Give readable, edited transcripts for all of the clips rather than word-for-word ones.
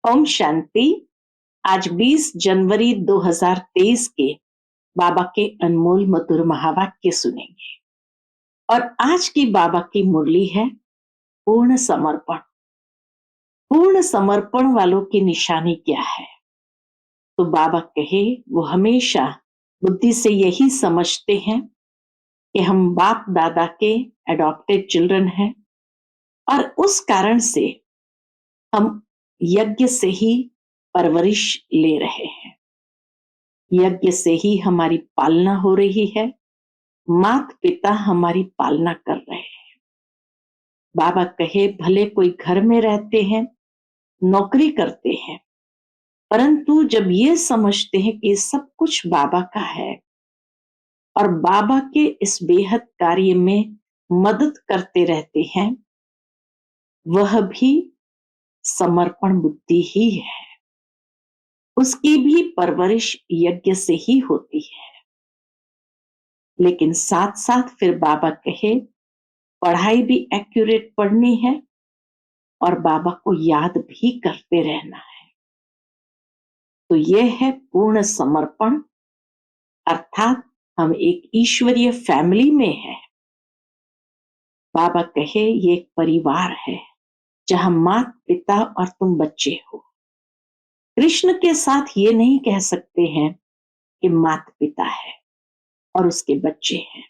ओम शांति। आज 20 जनवरी 2023 के बाबा के अनमोल मधुर महावाक्य सुनेंगे। और आज की बाबा की मुरली है पूर्ण समर्पण। पूर्ण समर्पण वालों की निशानी क्या है? तो बाबा कहे वो हमेशा बुद्धि से यही समझते हैं कि हम बाप दादा के एडॉप्टेड चिल्ड्रन हैं और उस कारण से हम यज्ञ से ही परवरिश ले रहे हैं। यज्ञ से ही हमारी पालना हो रही है। माता पिता हमारी पालना कर रहे हैं। बाबा कहे भले कोई घर में रहते हैं, नौकरी करते हैं, परंतु जब ये समझते हैं कि सब कुछ बाबा का है और बाबा के इस बेहद कार्य में मदद करते रहते हैं, वह भी समर्पण बुद्धि ही है। उसकी भी परवरिश यज्ञ से ही होती है। लेकिन साथ साथ फिर बाबा कहे पढ़ाई भी एक्यूरेट पढ़नी है और बाबा को याद भी करते रहना है। तो यह है पूर्ण समर्पण, अर्थात हम एक ईश्वरीय फैमिली में हैं। बाबा कहे ये एक परिवार है जहां माता पिता और तुम बच्चे हो। कृष्ण के साथ ये नहीं कह सकते हैं कि माता पिता है और उसके बच्चे हैं।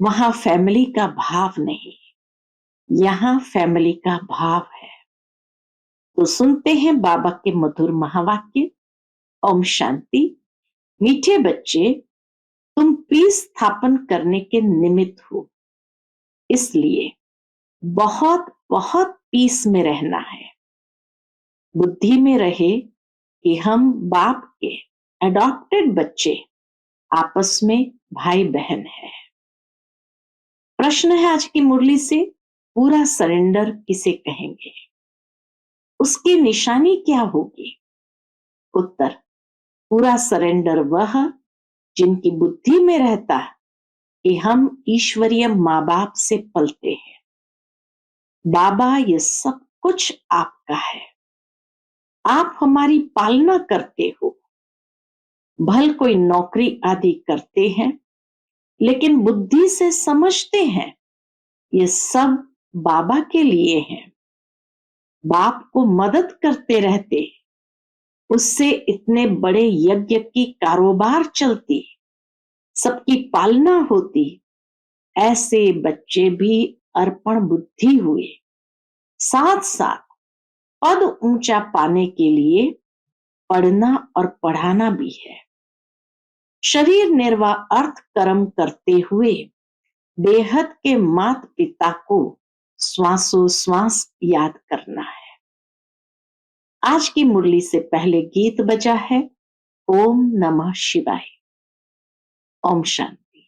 वहां फैमिली का भाव नहीं, यहाँ फैमिली का भाव है। तो सुनते हैं बाबा के मधुर महावाक्य। ओम शांति। मीठे बच्चे, तुम पीस स्थापन करने के निमित्त हो, इसलिए बहुत बहुत पीस में रहना है। बुद्धि में रहे कि हम बाप के एडॉप्टेड बच्चे, आपस में भाई बहन है। प्रश्न है आज की मुरली से, पूरा सरेंडर किसे कहेंगे? उसकी निशानी क्या होगी? उत्तर, पूरा सरेंडर वह जिनकी बुद्धि में रहता है कि हम ईश्वरीय माँ बाप से पलते हैं। बाबा ये सब कुछ आपका है, आप हमारी पालना करते हो। भल कोई नौकरी आदि करते हैं, लेकिन बुद्धि से समझते हैं ये सब बाबा के लिए है। बाप को मदद करते रहते, उससे इतने बड़े यज्ञ की कारोबार चलती, सबकी पालना होती। ऐसे बच्चे भी अर्पण बुद्धि हुए। साथ साथ पद ऊंचा पाने के लिए पढ़ना और पढ़ाना भी है। शरीर निर्वाह अर्थ कर्म करते हुए बेहद के माता पिता को श्वासोश्वास याद करना है। आज की मुरली से पहले गीत बजा है ओम नमः शिवाय। ओम शांति।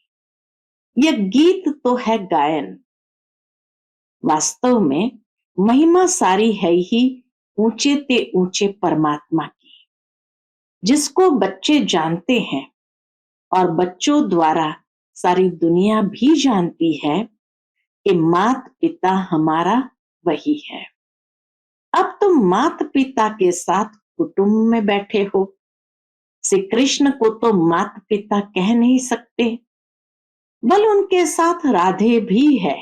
यह गीत तो है गायन, वास्तव में महिमा सारी है ही ऊंचे ते ऊंचे परमात्मा की, जिसको बच्चे जानते हैं और बच्चों द्वारा सारी दुनिया भी जानती है कि माता पिता हमारा वही है। अब तुम माता पिता के साथ कुटुंब में बैठे हो। श्री कृष्ण को तो माता पिता कह नहीं सकते, बल उनके साथ राधे भी है।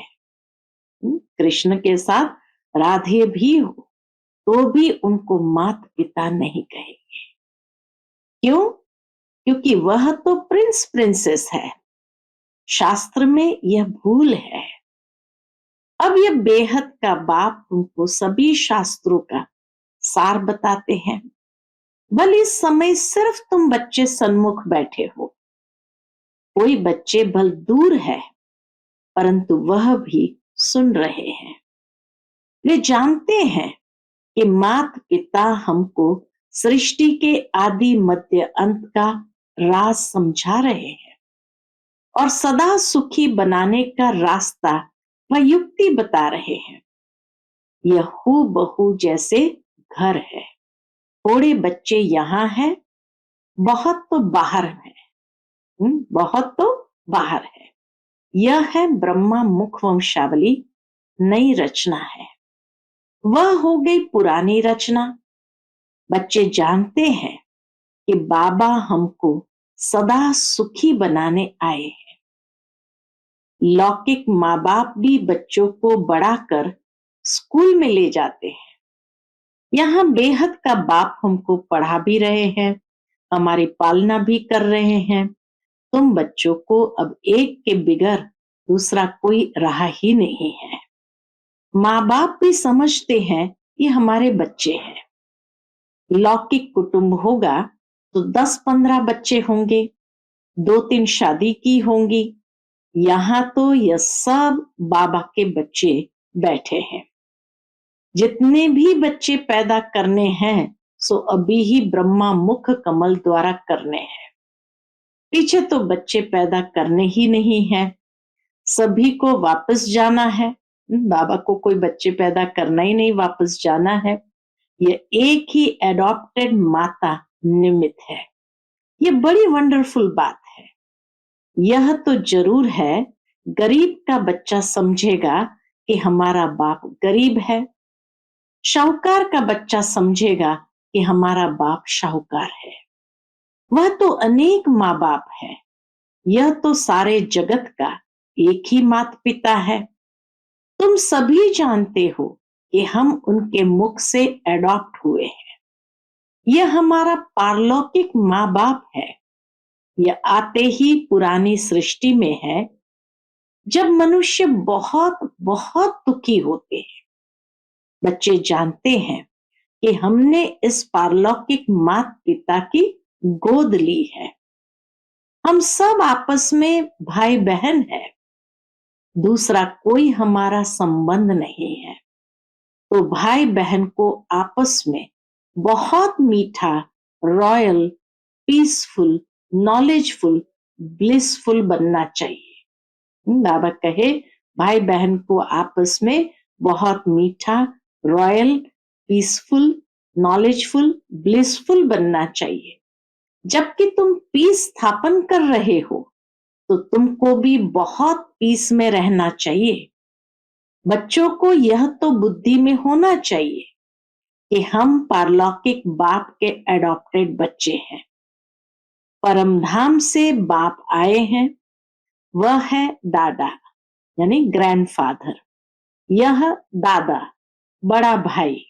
कृष्ण के साथ राधे भी हो तो भी उनको माता पिता नहीं कहेंगे। क्यों? क्योंकि वह तो प्रिंस प्रिंसेस है। शास्त्र में यह भूल है। अब यह बेहद का बाप उनको सभी शास्त्रों का सार बताते हैं। भले इस समय सिर्फ तुम बच्चे सन्मुख बैठे हो, कोई बच्चे भल दूर है, परंतु वह भी सुन रहे हैं। वे जानते हैं कि माता पिता हमको सृष्टि के आदि मध्य अंत का राज समझा रहे हैं और सदा सुखी बनाने का रास्ता व युक्ति बता रहे हैं। यह हूबहू जैसे घर है। थोड़े बच्चे यहाँ हैं, बहुत तो बाहर है। बहुत तो बाहर है। यह है ब्रह्मा मुख वंशावली, नई रचना है। वह हो गई पुरानी रचना। बच्चे जानते हैं कि बाबा हमको सदा सुखी बनाने आए हैं। लौकिक माँ बाप भी बच्चों को बड़ा कर स्कूल में ले जाते हैं। यहाँ बेहद का बाप हमको पढ़ा भी रहे हैं, हमारी पालना भी कर रहे हैं। तुम बच्चों को अब एक के बिगर दूसरा कोई रहा ही नहीं है। माँ बाप भी समझते हैं कि हमारे बच्चे हैं। लौकिक कुटुंब होगा तो 10-15 बच्चे होंगे, 2-3 शादी की होंगी। यहाँ तो यह सब बाबा के बच्चे बैठे हैं। जितने भी बच्चे पैदा करने हैं सो अभी ही ब्रह्मा मुख कमल द्वारा करने हैं। पीछे तो बच्चे पैदा करने ही नहीं है, सभी को वापस जाना है। बाबा को कोई बच्चे पैदा करना ही नहीं, वापस जाना है। ये एक ही एडॉप्टेड माता निमित्त है। ये बड़ी वंडरफुल बात है। यह तो जरूर है, गरीब का बच्चा समझेगा कि हमारा बाप गरीब है। शाहूकार का बच्चा समझेगा कि हमारा बाप शाहूकार है। वह तो अनेक माँ बाप है, यह तो सारे जगत का एक ही माता पिता है। तुम सभी जानते हो कि हम उनके मुख से एडॉप्ट हुए हैं। यह हमारा पारलौकिक माँ बाप है। यह आते ही पुरानी सृष्टि में है, जब मनुष्य बहुत बहुत दुखी होते हैं। बच्चे जानते हैं कि हमने इस पारलौकिक माता पिता की गोद ली है। हम सब आपस में भाई बहन हैं, दूसरा कोई हमारा संबंध नहीं है। तो भाई बहन को आपस में बहुत मीठा, रॉयल, पीसफुल, नॉलेजफुल, ब्लिसफुल बनना चाहिए। बाबा कहे भाई बहन को आपस में बहुत मीठा, रॉयल, पीसफुल, नॉलेजफुल, ब्लिसफुल बनना चाहिए। जबकि तुम पीस स्थापन कर रहे हो तो तुमको भी बहुत पीस में रहना चाहिए। बच्चों को यह तो बुद्धि में होना चाहिए कि हम पारलौकिक बाप के एडॉप्टेड बच्चे हैं। परमधाम से बाप आए हैं, वह है दादा यानी ग्रैंडफादर। यह दादा बड़ा भाई।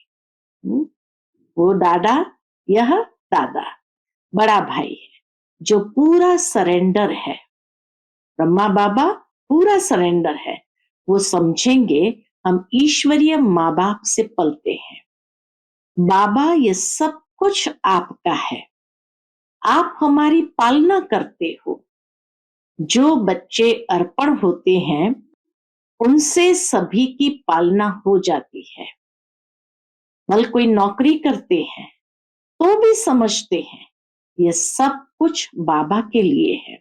वो दादा, यह दादा बड़ा भाई है जो पूरा सरेंडर है। ब्रह्मा बाबा पूरा सरेंडर है। वो समझेंगे हम ईश्वरीय माँ बाप से पलते हैं। बाबा ये सब कुछ आपका है, आप हमारी पालना करते हो। जो बच्चे अर्पण होते हैं उनसे सभी की पालना हो जाती है। बल कोई नौकरी करते हैं तो भी समझते हैं ये सब कुछ बाबा के लिए है।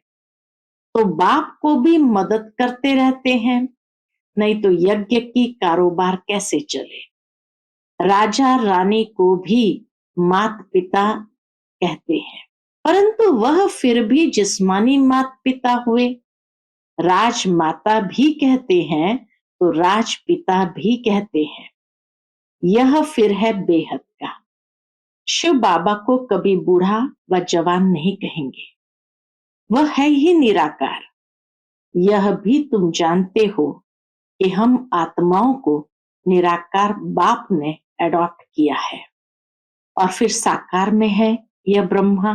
तो बाप को भी मदद करते रहते हैं, नहीं तो यज्ञ की कारोबार कैसे चले। राजा रानी को भी माता पिता कहते हैं, परंतु वह फिर भी जिस्मानी माता पिता हुए। राजमाता भी कहते हैं तो राजपिता भी कहते हैं। यह फिर है बेहद का। शिव बाबा को कभी बूढ़ा व जवान नहीं कहेंगे, वह है ही निराकार। यह भी तुम जानते हो कि हम आत्माओं को निराकार बाप ने अडॉप्ट किया है और फिर साकार में है यह ब्रह्मा।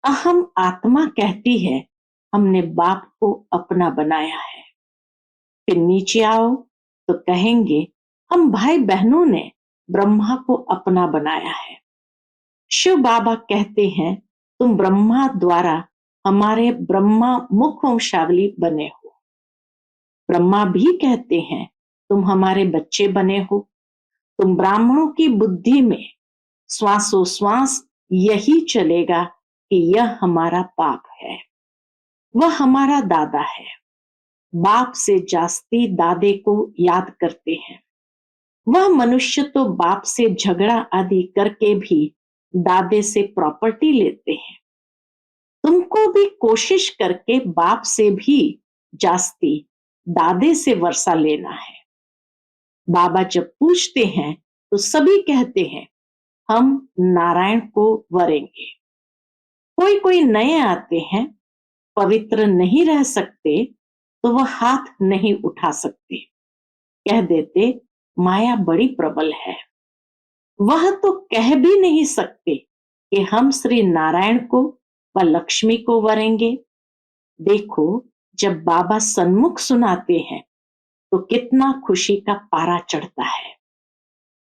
अहम आत्मा कहती है हमने बाप को अपना बनाया है। फिर नीचे आओ तो कहेंगे हम भाई बहनों ने ब्रह्मा को अपना बनाया है। शिव बाबा कहते हैं तुम ब्रह्मा द्वारा हमारे ब्रह्मा मुख वंशावली बने हो। ब्रह्मा भी कहते हैं तुम हमारे बच्चे बने हो। तुम ब्राह्मणों की बुद्धि में श्वासोश्वास यही चलेगा कि यह हमारा बाप है, वह हमारा दादा है। बाप से जास्ती दादे को याद करते हैं। वह मनुष्य तो बाप से झगड़ा आदि करके भी दादे से प्रॉपर्टी लेते हैं। तुमको भी कोशिश करके बाप से भी जास्ती दादे से वर्षा लेना है। बाबा जब पूछते हैं तो सभी कहते हैं हम नारायण को वरेंगे। कोई कोई नए आते हैं, पवित्र नहीं रह सकते तो वह हाथ नहीं उठा सकते, कह देते माया बड़ी प्रबल है। वह तो कह भी नहीं सकते कि हम श्री नारायण को व लक्ष्मी को वरेंगे। देखो, जब बाबा सन्मुख सुनाते हैं तो कितना खुशी का पारा चढ़ता है।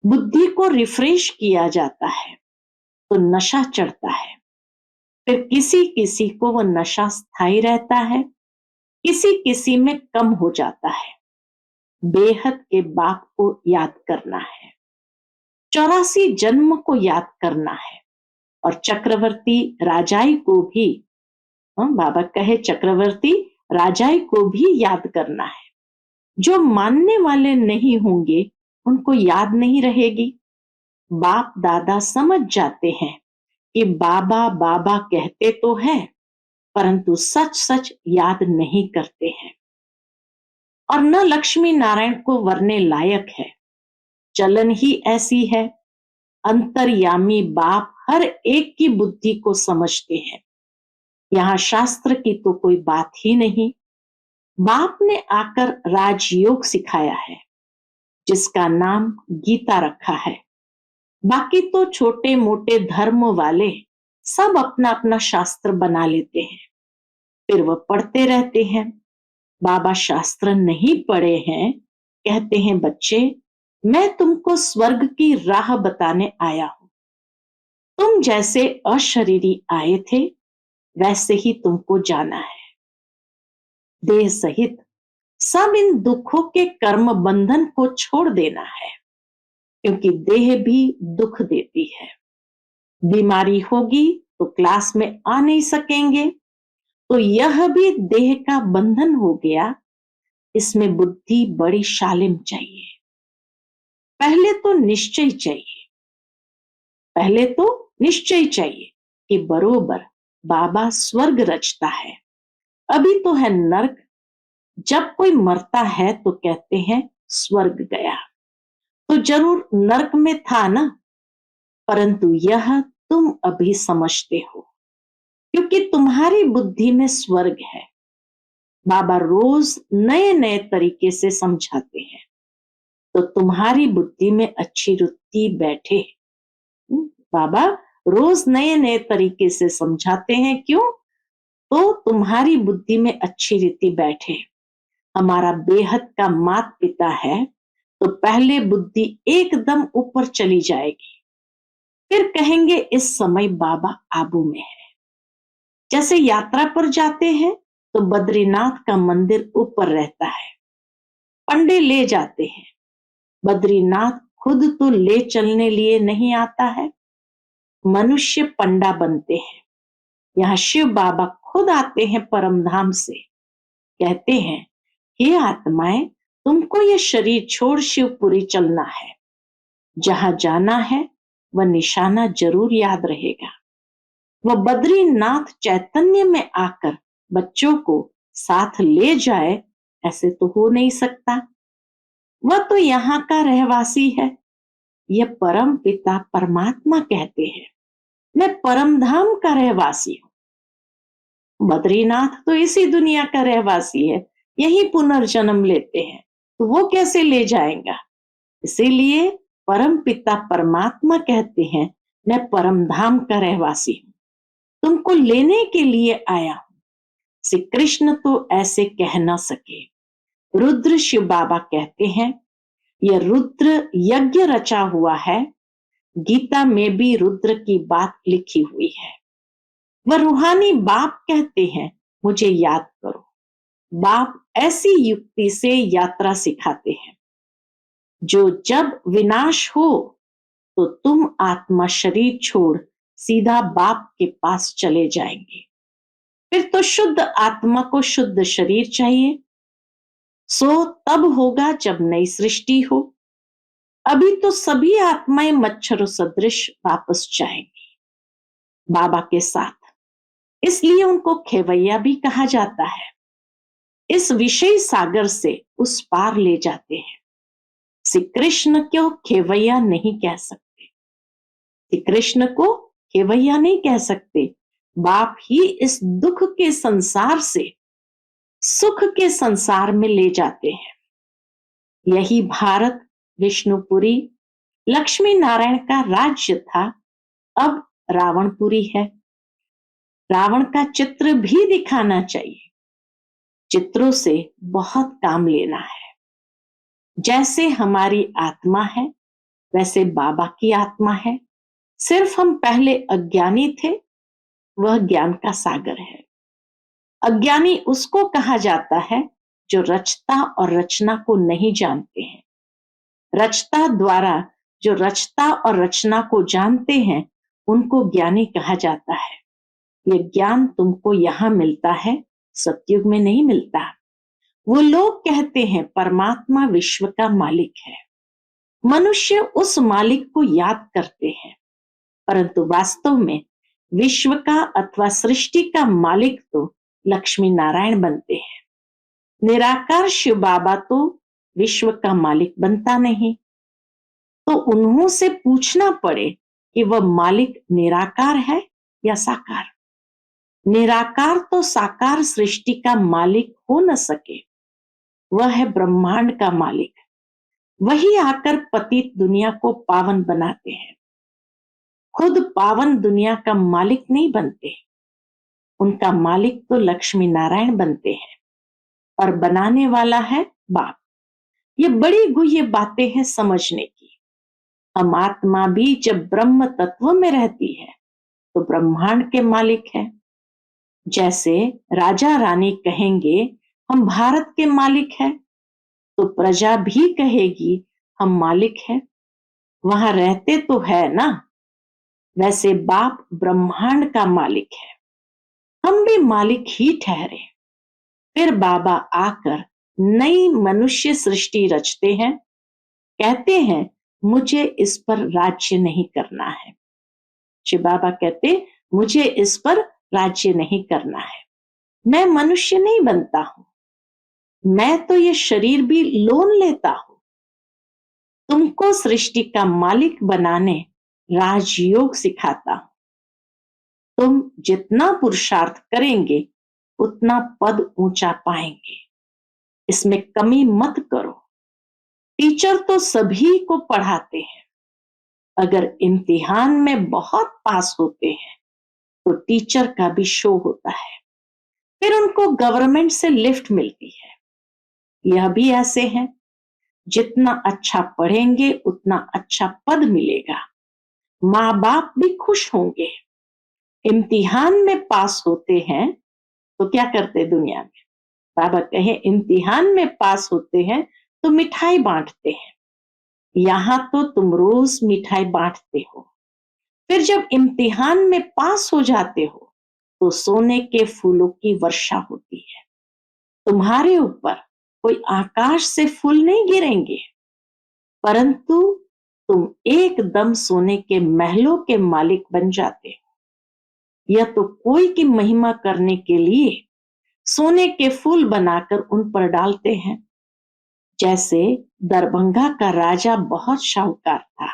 बुद्धि को रिफ्रेश किया जाता है तो नशा चढ़ता है। फिर किसी किसी को वह नशा स्थायी रहता है, किसी किसी में कम हो जाता है। बेहद के बाप को याद करना है, 84 जन्म को याद करना है, और चक्रवर्ती राजाई को भी, बाबा कहे चक्रवर्ती राजाई को भी याद करना है। जो मानने वाले नहीं होंगे उनको याद नहीं रहेगी। बाप दादा समझ जाते हैं कि बाबा बाबा कहते तो है परंतु सच सच याद नहीं करते हैं, और न लक्ष्मी नारायण को वरने लायक है। चलन ही ऐसी है। अंतर्यामी बाप हर एक की बुद्धि को समझते हैं। यहाँ शास्त्र की तो कोई बात ही नहीं। बाप ने आकर राजयोग सिखाया है जिसका नाम गीता रखा है। बाकी तो छोटे मोटे धर्म वाले सब अपना अपना शास्त्र बना लेते हैं, फिर वह पढ़ते रहते हैं। बाबा शास्त्र नहीं पढ़े हैं, कहते हैं बच्चे मैं तुमको स्वर्ग की राह बताने आया हूं। तुम जैसे अशरीरी आए थे वैसे ही तुमको जाना है। देह सहित सब इन दुखों के कर्म बंधन को छोड़ देना है, क्योंकि देह भी दुख देती है। बीमारी होगी तो क्लास में आ नहीं सकेंगे, तो यह भी देह का बंधन हो गया। इसमें बुद्धि बड़ी शालिम चाहिए। पहले तो निश्चय चाहिए, पहले तो निश्चय चाहिए कि बरोबर बाबा स्वर्ग रचता है। अभी तो है नर्क। जब कोई मरता है तो कहते हैं स्वर्ग गया, तो जरूर नर्क में था ना। परंतु यह तुम अभी समझते हो, क्योंकि तुम्हारी बुद्धि में स्वर्ग है। बाबा रोज नए नए तरीके से समझाते हैं तो तुम्हारी बुद्धि में अच्छी रुचि बैठे। बाबा रोज नए नए तरीके से समझाते हैं, क्यों? तो तुम्हारी बुद्धि में अच्छी रीति बैठे। हमारा बेहद का माता पिता है तो पहले बुद्धि एकदम ऊपर चली जाएगी, फिर कहेंगे इस समय बाबा आबू में है। जैसे यात्रा पर जाते हैं तो बद्रीनाथ का मंदिर ऊपर रहता है, पंडे ले जाते हैं। बद्रीनाथ खुद तो ले चलने लिए नहीं आता है, मनुष्य पंडा बनते हैं। यहाँ शिव बाबा खुद आते हैं परम धाम से, कहते हैं हे आत्माएं, तुमको ये शरीर छोड़ शिवपुरी चलना है। जहां जाना है वह निशाना जरूर याद रहेगा। वह बद्रीनाथ चैतन्य में आकर बच्चों को साथ ले जाए, ऐसे तो हो नहीं सकता। वह तो यहाँ का रहवासी है। यह परम पिता परमात्मा कहते हैं मैं परम धाम का रहवासी हूँ। बद्रीनाथ तो इसी दुनिया का रहवासी है, यही पुनर्जन्म लेते हैं, तो वो कैसे ले जाएगा? इसीलिए परम पिता परमात्मा कहते हैं मैं परम धाम का रहवासी हूँ, तुमको लेने के लिए आया हूं। श्री कृष्ण तो ऐसे कह ना सके। रुद्र शिव बाबा कहते हैं यह रुद्र यज्ञ रचा हुआ है। गीता में भी रुद्र की बात लिखी हुई है। वह रूहानी बाप कहते हैं मुझे याद करो। बाप ऐसी युक्ति से यात्रा सिखाते हैं जो जब विनाश हो तो तुम आत्मा शरीर छोड़ सीधा बाप के पास चले जाएंगे। फिर तो शुद्ध आत्मा को शुद्ध शरीर चाहिए, सो तब होगा जब नई सृष्टि हो। अभी तो सभी आत्माएं मच्छरों सदृश वापस जाएंगी बाबा के साथ, इसलिए उनको खेवैया भी कहा जाता है। इस विषय सागर से उस पार ले जाते हैं। श्री कृष्ण को खेवैया नहीं कह सकते, श्री कृष्ण को खेवैया नहीं कह सकते। बाप ही इस दुख के संसार से सुख के संसार में ले जाते हैं। यही भारत विष्णुपुरी लक्ष्मी नारायण का राज्य था, अब रावणपुरी है। रावण का चित्र भी दिखाना चाहिए, चित्रों से बहुत काम लेना है। जैसे हमारी आत्मा है वैसे बाबा की आत्मा है, सिर्फ हम पहले अज्ञानी थे, वह ज्ञान का सागर है। अज्ञानी उसको कहा जाता है जो रचता और रचना को नहीं जानते हैं। रचता द्वारा जो रचता और रचना को जानते हैं उनको ज्ञानी कहा जाता है। ये ज्ञान तुमको यहाँ मिलता है, सतयुग में नहीं मिलता। वो लोग कहते हैं परमात्मा विश्व का मालिक है, मनुष्य उस मालिक को याद करते हैं, परंतु वास्तव में विश्व का अथवा सृष्टि का मालिक तो लक्ष्मी नारायण बनते हैं। निराकार शिव बाबा तो विश्व का मालिक बनता नहीं, तो उन्हों से पूछना पड़े कि वह मालिक निराकार है या साकार। निराकार तो साकार सृष्टि का मालिक हो न सके, वह है ब्रह्मांड का मालिक। वही आकर पतित दुनिया को पावन बनाते हैं। खुद पावन दुनिया का मालिक नहीं बनते, उनका मालिक तो लक्ष्मी नारायण बनते हैं और बनाने वाला है बाप। ये बड़ी गुह्य बातें हैं समझने की। हम आत्मा भी जब ब्रह्म तत्व में रहती है तो ब्रह्मांड के मालिक है। जैसे राजा रानी कहेंगे हम भारत के मालिक हैं, तो प्रजा भी कहेगी हम मालिक हैं, वहां रहते तो है ना। वैसे बाप ब्रह्मांड का मालिक है, हम भी मालिक ही ठहरे। फिर बाबा आकर नई मनुष्य सृष्टि रचते हैं, कहते हैं मुझे इस पर राज्य नहीं करना है। शिव बाबा कहते मुझे इस पर राज्य नहीं करना है, मैं मनुष्य नहीं बनता हूं, मैं तो ये शरीर भी लोन लेता हूं। तुमको सृष्टि का मालिक बनाने राजयोग सिखाता हूं। तुम जितना पुरुषार्थ करेंगे उतना पद ऊंचा पाएंगे, इसमें कमी मत करो। टीचर तो सभी को पढ़ाते हैं, अगर इम्तिहान में बहुत पास होते हैं तो टीचर का भी शो होता है, फिर उनको गवर्नमेंट से लिफ्ट मिलती है। यह भी ऐसे हैं, जितना अच्छा पढ़ेंगे उतना अच्छा पद मिलेगा, माँ बाप भी खुश होंगे। इम्तिहान में पास होते हैं तो क्या करते दुनिया में, बाबा कहे इम्तिहान में पास होते हैं तो मिठाई बांटते हैं। यहां तो तुम रोज मिठाई बांटते हो, फिर जब इम्तिहान में पास हो जाते हो तो सोने के फूलों की वर्षा होती है। तुम्हारे ऊपर कोई आकाश से फूल नहीं गिरेंगे, परंतु तुम एकदम सोने के महलों के मालिक बन जाते हो। यह तो कोई की महिमा करने के लिए सोने के फूल बनाकर उन पर डालते हैं। जैसे दरभंगा का राजा बहुत शाहूकार था,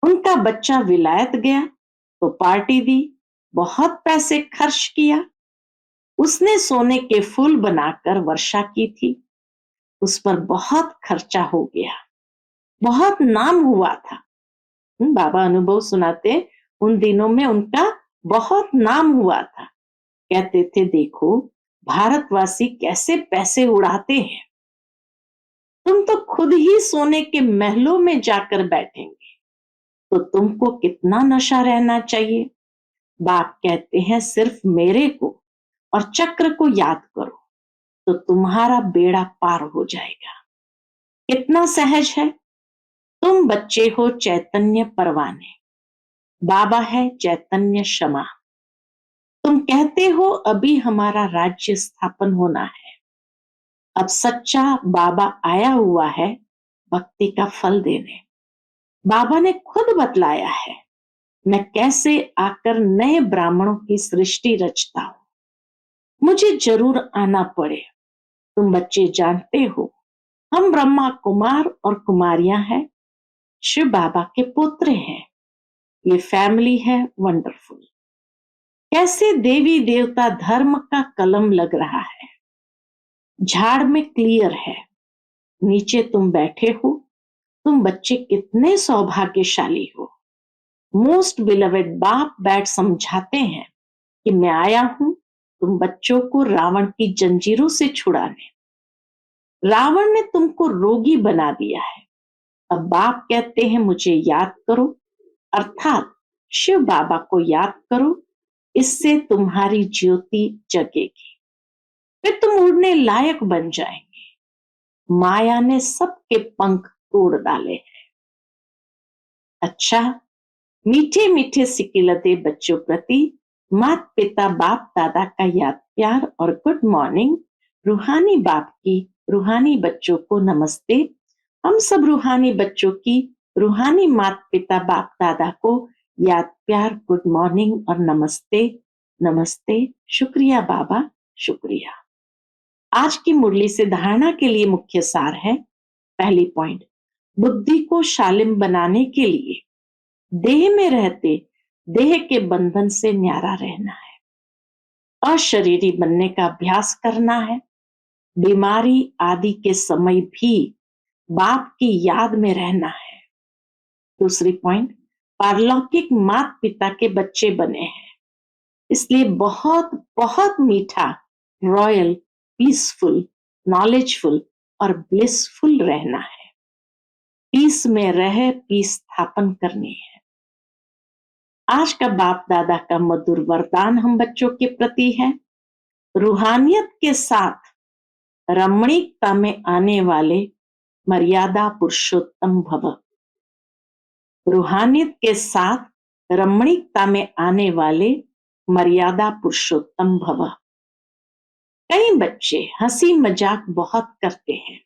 उनका बच्चा विलायत गया तो पार्टी दी, बहुत पैसे खर्च किया। उसने सोने के फूल बनाकर वर्षा की थी, उस पर बहुत खर्चा हो गया, बहुत नाम हुआ था। बाबा अनुभव सुनाते उन दिनों में उनका बहुत नाम हुआ था। कहते थे देखो भारतवासी कैसे पैसे उड़ाते हैं, तुम तो खुद ही सोने के महलों में जाकर बैठेंगे, तो तुमको कितना नशा रहना चाहिए। बाप कहते हैं सिर्फ मेरे को और चक्र को याद करो तो तुम्हारा बेड़ा पार हो जाएगा। कितना सहज है। तुम बच्चे हो चैतन्य परवाने, बाबा है चैतन्य क्षमा। तुम कहते हो अभी हमारा राज्य स्थापन होना है, अब सच्चा बाबा आया हुआ है भक्ति का फल देने। बाबा ने खुद बतलाया है मैं कैसे आकर नए ब्राह्मणों की सृष्टि रचता हूं। मुझे जरूर आना पड़े, तुम बच्चे जानते हो हम ब्रह्मा कुमार और कुमारियां हैं, शिव बाबा के पुत्र हैं। ये फैमिली है वंडरफुल। कैसे देवी देवता धर्म का कलम लग रहा है। झाड़ में क्लियर है, नीचे तुम बैठे हो। तुम बच्चे कितने सौभाग्यशाली हो। मोस्ट बिलवेड बाप बैठ समझाते हैं कि मैं आया हूं तुम बच्चों को रावण की जंजीरों से छुड़ाने। रावण ने तुमको रोगी बना दिया है। अब बाप कहते हैं मुझे याद करो, अर्थात शिव बाबा को याद करो। इससे तुम्हारी ज्योति जगेगी, फिर तुम उड़ने लायक बन जाएंगे। माया ने सबके पंख तोड़ डाले हैं। अच्छा, मीठे मीठे सिकिलते बच्चों प्रति माता पिता बाप दादा का याद प्यार और गुड मॉर्निंग। रूहानी बाप की रूहानी बच्चों को नमस्ते। हम सब रूहानी बच्चों की रूहानी माता पिता बाप दादा को याद प्यार गुड मॉर्निंग और नमस्ते। नमस्ते, शुक्रिया बाबा, शुक्रिया। आज की मुरली से धारणा के लिए मुख्य सार है। पहली पॉइंट, बुद्धि को शालिम बनाने के लिए देह में रहते देह के बंधन से न्यारा रहना है। अशरीरी बनने का अभ्यास करना है। बीमारी आदि के समय भी बाप की याद में रहना है। दूसरी पॉइंट, पारलौकिक माता पिता के बच्चे बने हैं, इसलिए बहुत बहुत मीठा, रॉयल, पीसफुल, नॉलेजफुल और ब्लिसफुल रहना है। पीस में रह पीस स्थापन करनी है। आज का बाप दादा का मधुर वरदान हम बच्चों के प्रति है। रूहानियत के साथ रमणीकता में आने वाले मर्यादा पुरुषोत्तम भव। रूहानियत के साथ रमणीकता में आने वाले मर्यादा पुरुषोत्तम भव। कई बच्चे हंसी मजाक बहुत करते हैं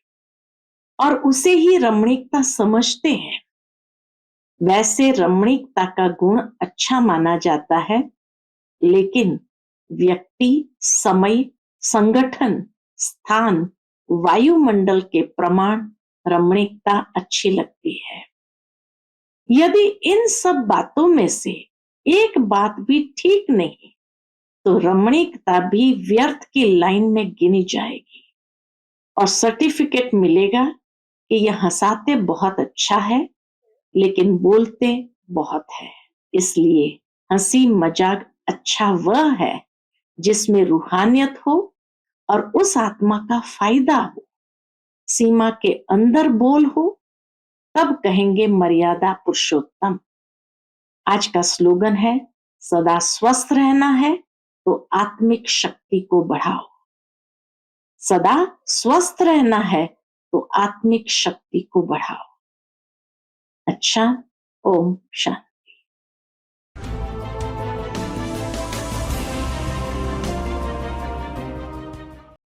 और उसे ही रमणीकता समझते हैं। वैसे रमणीकता का गुण अच्छा माना जाता है, लेकिन व्यक्ति, समय, संगठन, स्थान, वायुमंडल के प्रमाण रमणीकता अच्छी लगती है। यदि इन सब बातों में से एक बात भी ठीक नहीं तो रमणीकता भी व्यर्थ की लाइन में गिनी जाएगी और सर्टिफिकेट मिलेगा कि यह हंसाते बहुत अच्छा है लेकिन बोलते बहुत है। इसलिए हंसी मजाक अच्छा वह है जिसमें रूहानियत हो और उस आत्मा का फायदा हो। सीमा के अंदर बोल हो, तब कहेंगे मर्यादा पुरुषोत्तम। आज का स्लोगन है, सदा स्वस्थ रहना है तो आत्मिक शक्ति को बढ़ाओ। सदा स्वस्थ रहना है तो आत्मिक शक्ति को बढ़ाओ। अच्छा, ओम शांति।